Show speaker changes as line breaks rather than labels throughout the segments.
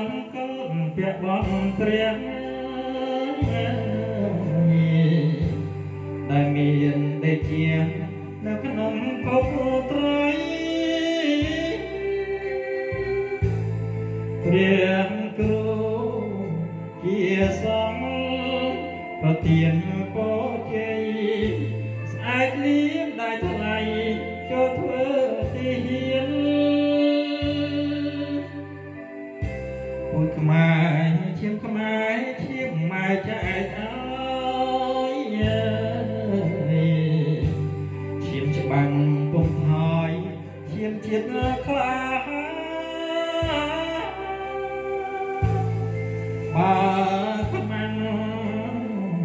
នកូនពាក់បងព្រះដែលមានទេជានៅក្នុងភពត្រៃព្រះគ្រូជាសង្ឃប្រទានពរជ័យស្អែកលៀមได้ថ្លៃចូលធ្វើទីហ៊ានពុទ្ធខ្មែរឈាមខ្មែរឈាមម៉ែចែកអើយឈាមច្បាំងពុំហើយឈាមជាតិខ្លាបើខ្មាំង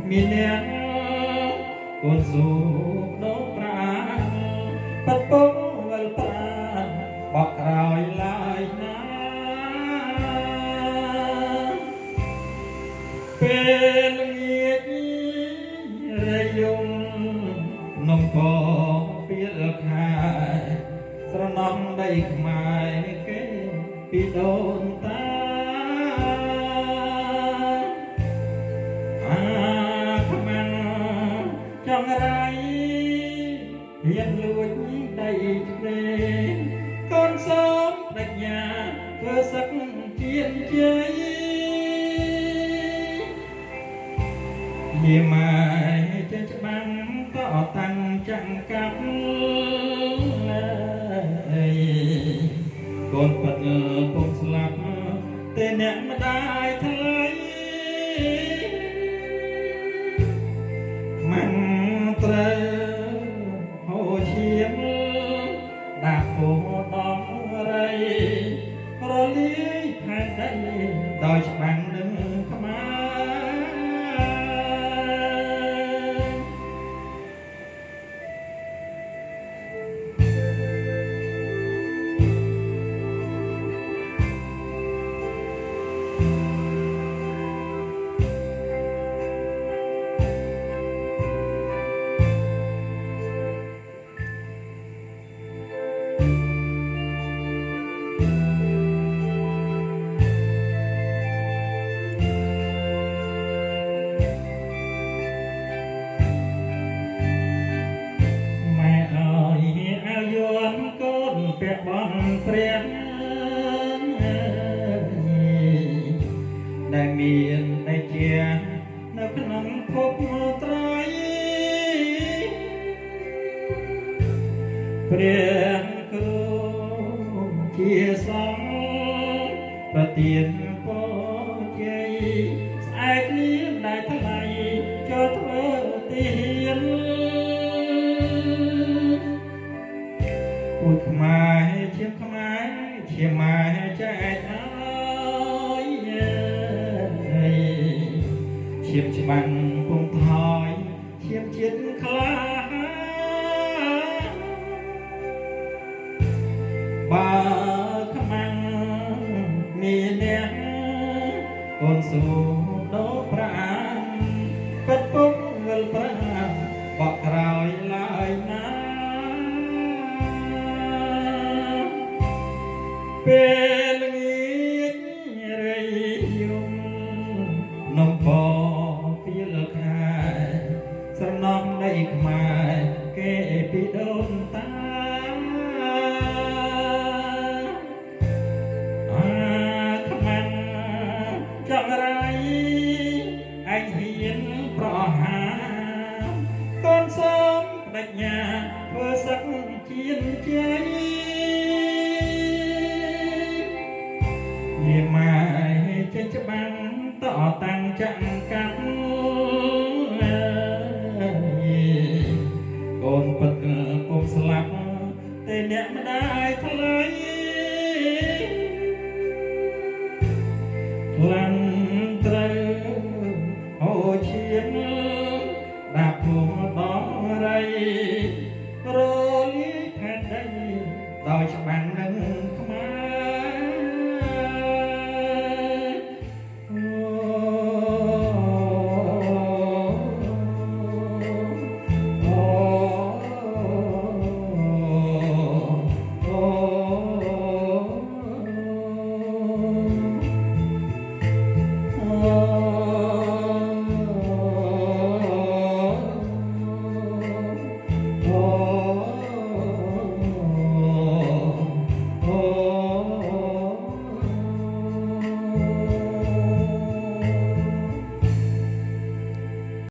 មានអ្នកកូនស៊ូដោប្រាប៉ាត់ពុកវិលប្រាបកក្រោយឡើយណាពេលងាយរយំនំពោពីលខាស្រណំដីខ្មែរគេពីដូនតាចង់រៃហ៊ានលួចដីឆ្នេរកូនសូមប្រាជ្ញាធ្វើសឹកជាតិជ័យយាម៉ែចេះច្បាំងក៏តាំងចាំងកាប់កូនពិតពុំស្លាប់តែអ្នកម្ដាយថ្លៃមិនត្រូវហូរឈាមដាក់ពោដំរីរលាយផែនដីដោយច្បាំងនឹងខ្មែរពាក់បងព្រះដែលមានតែជានៅក្នុងភពត្រៃព្រះគ្រូជាសង្ឃប្រទានពរជ័យស្អែកលៀមได้ថ្លៃចូលធ្វើទីហ៊ានពុទ្ធខ្មែរឈាមខ្មែរឈាមម៉ែចែកអើយឈាមច្បាំងពុំថយឈាមជាតិខ្លាបើខ្មាំងមានអ្នកកូនស៊ូដោប្រាំពិតពុកវិលប្រាំបកក្រោយឡើយណាពេលងាយរយំនំពោពីលខាស្រណំដីខ្មែរគេពីដូនតាខ្មាំងចង់រៃអញហ៊ានប្រហាកូនសូមប្រាជ្ញាធ្វើសឹកជាតិជ័យយាម៉ែចេះច្បាំងតតាំងចាំងកាប់កូនពិតពុំស្លាប់តែអ្នកម្ដាយថ្លៃខ្លាំងត្រូវហូរឈាមដាក់ពុំដំរីរលាយផែនដីដោយច្បាំងនឹងខ្មែរ